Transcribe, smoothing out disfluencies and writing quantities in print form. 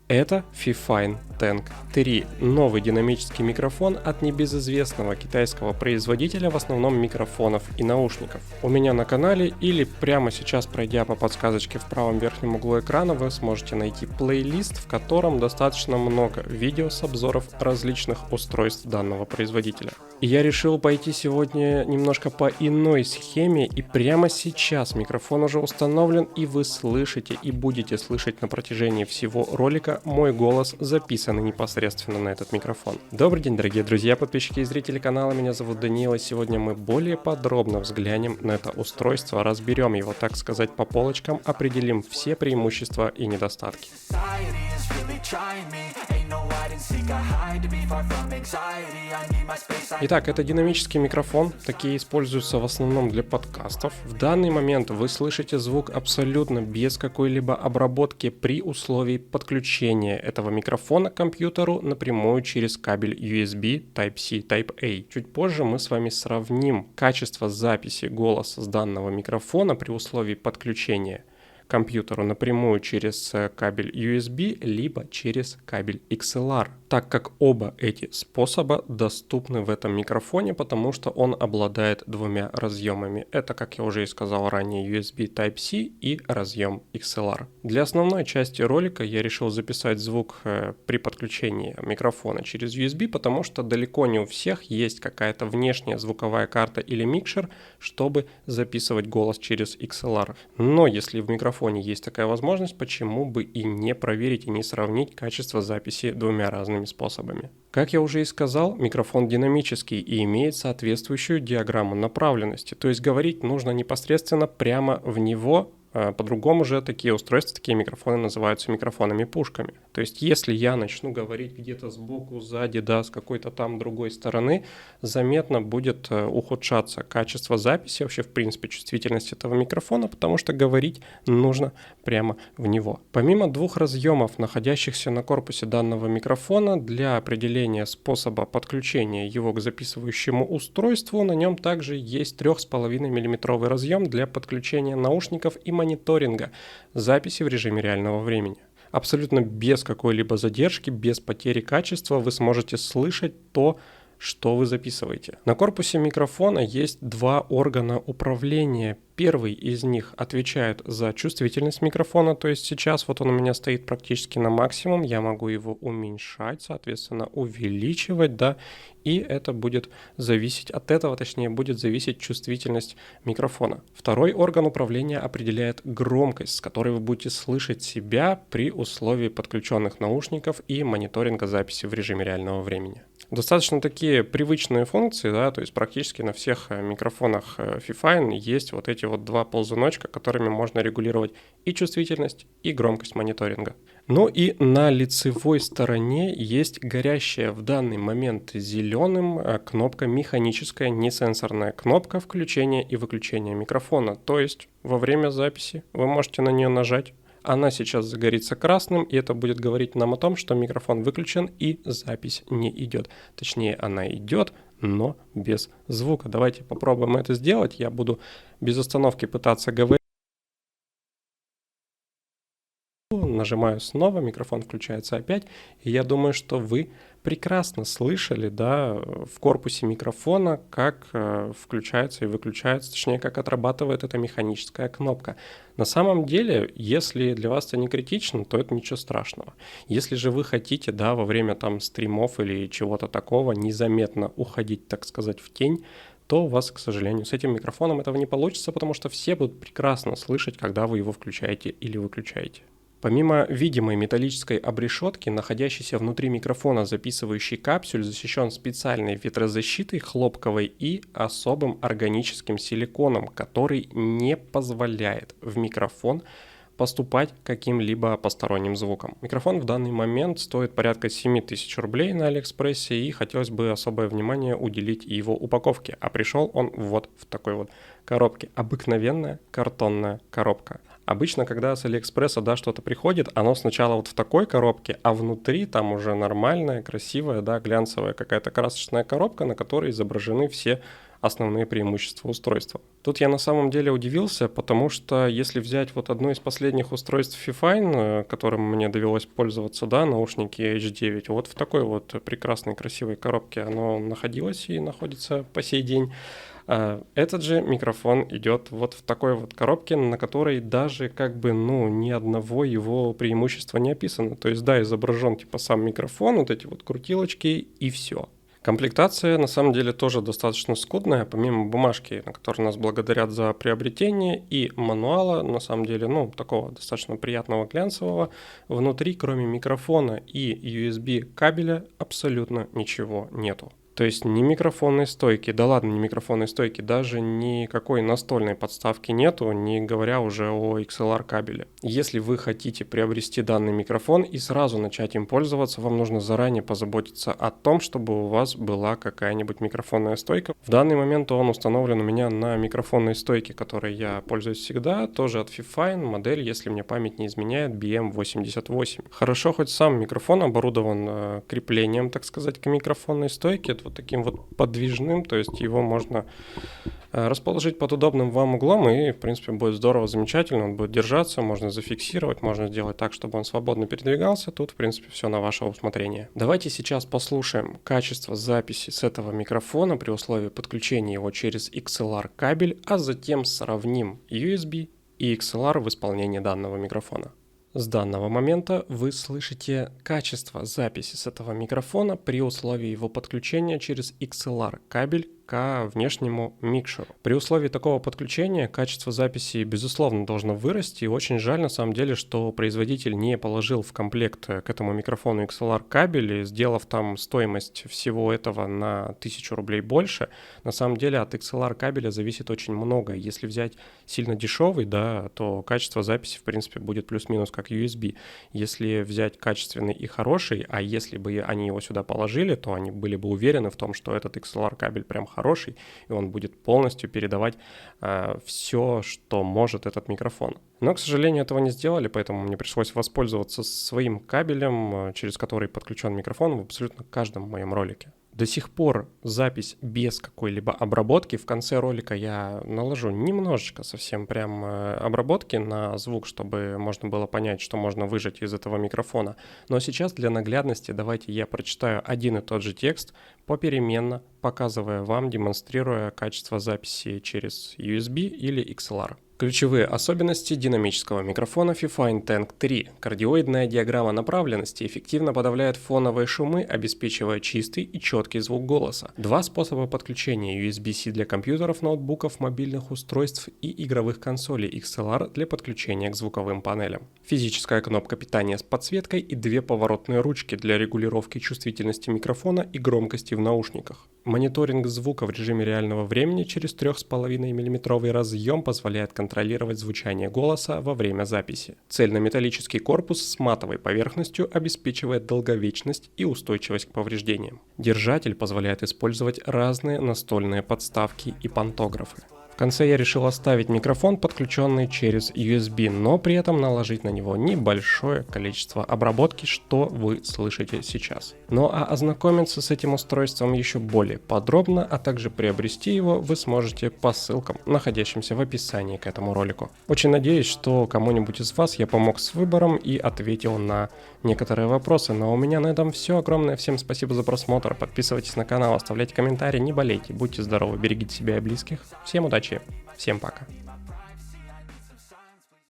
Это Fifine Tank 3, новый динамический микрофон от небезызвестного китайского производителя в основном микрофонов и наушников. У меня на канале или прямо сейчас, пройдя по подсказочке в правом верхнем углу экрана, вы сможете найти плейлист, в котором достаточно много видео с обзоров различных устройств данного производителя. И я решил пойти сегодня немножко по иной схеме, и прямо сейчас микрофон уже установлен, и вы слышите и будете слышать на протяжении всего ролика мой голос, записанный непосредственно на этот микрофон. Добрый день, дорогие друзья, подписчики и зрители канала, меня зовут Даниил, и сегодня мы более подробно взглянем на это устройство, разберем его, так сказать, по полочкам, определим все преимущества и недостатки. Итак, это динамический микрофон, такие используются в основном для подкастов. В данный момент вы слышите звук абсолютно без какой-либо обработки при условии подключения этого микрофона к компьютеру напрямую через кабель USB Type-C Type-A. Чуть позже мы с вами сравним качество записи голоса с данного микрофона при условии подключения к компьютеру напрямую через кабель USB, либо через кабель XLR, так как оба эти способа доступны в этом микрофоне, потому что он обладает двумя разъемами. Это, как я уже и сказал ранее, USB Type-C и разъем XLR. Для основной части ролика я решил записать звук при подключении микрофона через USB, потому что далеко не у всех есть какая-то внешняя звуковая карта или микшер, чтобы записывать голос через XLR. Но если в микрофоне есть такая возможность, почему бы и не проверить и не сравнить качество записи двумя разными способами. Как я уже и сказал, микрофон динамический и имеет соответствующую диаграмму направленности, то есть говорить нужно непосредственно прямо в него. По-другому же такие устройства, такие микрофоны называются микрофонами-пушками. То есть если я начну говорить где-то сбоку, сзади, да, с какой-то там другой стороны, заметно будет ухудшаться качество записи, вообще в принципе чувствительность этого микрофона, потому что говорить нужно прямо в него. Помимо двух разъемов, находящихся на корпусе данного микрофона, для определения способа подключения его к записывающему устройству, на нем также есть 3,5 мм разъем для подключения наушников и мониторинга записи в режиме реального времени. Абсолютно без какой-либо задержки, без потери качества вы сможете слышать то, что вы записываете. На корпусе микрофона есть два органа управления. Первый из них отвечает за чувствительность микрофона, то есть сейчас вот он у меня стоит практически на максимум, я могу его уменьшать, соответственно увеличивать, да, и это будет зависеть от этого, точнее будет зависеть чувствительность микрофона. Второй орган управления определяет громкость, с которой вы будете слышать себя при условии подключенных наушников и мониторинга записи в режиме реального времени. Достаточно такие привычные функции, да, то есть практически на всех микрофонах Fifine есть вот эти вот два ползуночка, которыми можно регулировать и чувствительность, и громкость мониторинга. Ну и на лицевой стороне есть горящая в данный момент зеленым кнопка механическая, не сенсорная кнопка включения и выключения микрофона, то есть во время записи вы можете на нее нажать. Она сейчас загорится красным, и это будет говорить нам о том, что микрофон выключен и запись не идет. Точнее, она идет, но без звука. Давайте попробуем это сделать. Я буду без остановки пытаться говорить. Нажимаю снова, микрофон включается опять, и я думаю, что вы прекрасно слышали, да, в корпусе микрофона, как включается и выключается, точнее, как отрабатывает эта механическая кнопка. На самом деле, если для вас это не критично, то это ничего страшного. Если же вы хотите, да, во время там стримов или чего-то такого незаметно уходить, так сказать, в тень, то у вас, к сожалению, с этим микрофоном этого не получится, потому что все будут прекрасно слышать, когда вы его включаете или выключаете. Помимо видимой металлической обрешетки, находящейся внутри микрофона записывающий капсюль защищен специальной ветрозащитой хлопковой и особым органическим силиконом, который не позволяет в микрофон поступать каким-либо посторонним звуком. Микрофон в данный момент стоит порядка 7000 рублей на Алиэкспрессе, и хотелось бы особое внимание уделить его упаковке. А пришел он вот в такой вот коробке. Обыкновенная картонная коробка. Обычно, когда с Алиэкспресса, да, что-то приходит, оно сначала вот в такой коробке, а внутри там уже нормальная, красивая, да, глянцевая какая-то красочная коробка, на которой изображены все основные преимущества устройства. Тут я на самом деле удивился, потому что если взять вот одно из последних устройств Fifine, которым мне довелось пользоваться, да, наушники H9, вот в такой вот прекрасной красивой коробке оно находилось и находится по сей день. Этот же микрофон идет вот в такой вот коробке, на которой даже ни одного его преимущества не описано. То есть, да, изображен типа сам микрофон, вот эти вот крутилочки и все. Комплектация на самом деле тоже достаточно скудная, помимо бумажки, на которой нас благодарят за приобретение, и мануала, на самом деле, такого достаточно приятного глянцевого, внутри, кроме микрофона и USB кабеля, абсолютно ничего нету. То есть ни микрофонной стойки, да ладно, не микрофонной стойки, даже никакой настольной подставки нету, не говоря уже о XLR кабеле. Если вы хотите приобрести данный микрофон и сразу начать им пользоваться, вам нужно заранее позаботиться о том, чтобы у вас была какая-нибудь микрофонная стойка. В данный момент он установлен у меня на микрофонной стойке, которой я пользуюсь всегда, тоже от Fifine, модель, если мне память не изменяет, BM88. Хорошо, хоть сам микрофон оборудован креплением, так сказать, к микрофонной стойке, вот таким вот подвижным, то есть его можно расположить под удобным вам углом, и, в принципе, будет здорово, замечательно, он будет держаться, можно зафиксировать, можно сделать так, чтобы он свободно передвигался, тут, в принципе, все на ваше усмотрение. Давайте сейчас послушаем качество записи с этого микрофона при условии подключения его через XLR кабель, а затем сравним USB и XLR в исполнении данного микрофона. С данного момента вы слышите качество записи с этого микрофона при условии его подключения через XLR кабель к внешнему микшеру. При условии такого подключения качество записи, безусловно, должно вырасти. И очень жаль, на самом деле, что производитель не положил в комплект к этому микрофону XLR кабель, сделав там стоимость всего этого на 1000 рублей больше. На самом деле от XLR кабеля зависит очень много. Если взять сильно дешевый, да, то качество записи, в принципе, будет плюс-минус как USB. Если взять качественный и хороший, а если бы они его сюда положили, то они были бы уверены в том, что этот XLR кабель прям хороший, и он будет полностью передавать все, что может этот микрофон. Но, к сожалению, этого не сделали, поэтому мне пришлось воспользоваться своим кабелем, через который подключен микрофон в абсолютно каждом моем ролике. До сих пор запись без какой-либо обработки. В конце ролика я наложу немножечко совсем прям обработки на звук, чтобы можно было понять, что можно выжать из этого микрофона. Но сейчас для наглядности давайте я прочитаю один и тот же текст попеременно, показывая вам, демонстрируя качество записи через USB или XLR. Ключевые особенности динамического микрофона Fifine Tank 3. Кардиоидная диаграмма направленности эффективно подавляет фоновые шумы, обеспечивая чистый и четкий звук голоса. Два способа подключения: USB-C для компьютеров, ноутбуков, мобильных устройств и игровых консолей, XLR для подключения к звуковым панелям. Физическая кнопка питания с подсветкой и две поворотные ручки для регулировки чувствительности микрофона и громкости в наушниках. Мониторинг звука в режиме реального времени через 3,5 мм разъем позволяет контролировать звучание голоса во время записи. Цельнометаллический корпус с матовой поверхностью обеспечивает долговечность и устойчивость к повреждениям. Держатель позволяет использовать разные настольные подставки и пантографы. В конце я решил оставить микрофон, подключенный через USB, но при этом наложить на него небольшое количество обработки, что вы слышите сейчас. Ну а ознакомиться с этим устройством еще более подробно, а также приобрести его вы сможете по ссылкам, находящимся в описании к этому ролику. Очень надеюсь, что кому-нибудь из вас я помог с выбором и ответил на некоторые вопросы. Но у меня на этом все. Огромное всем спасибо за просмотр. Подписывайтесь на канал, оставляйте комментарии, не болейте, будьте здоровы, берегите себя и близких. Всем удачи, всем пока.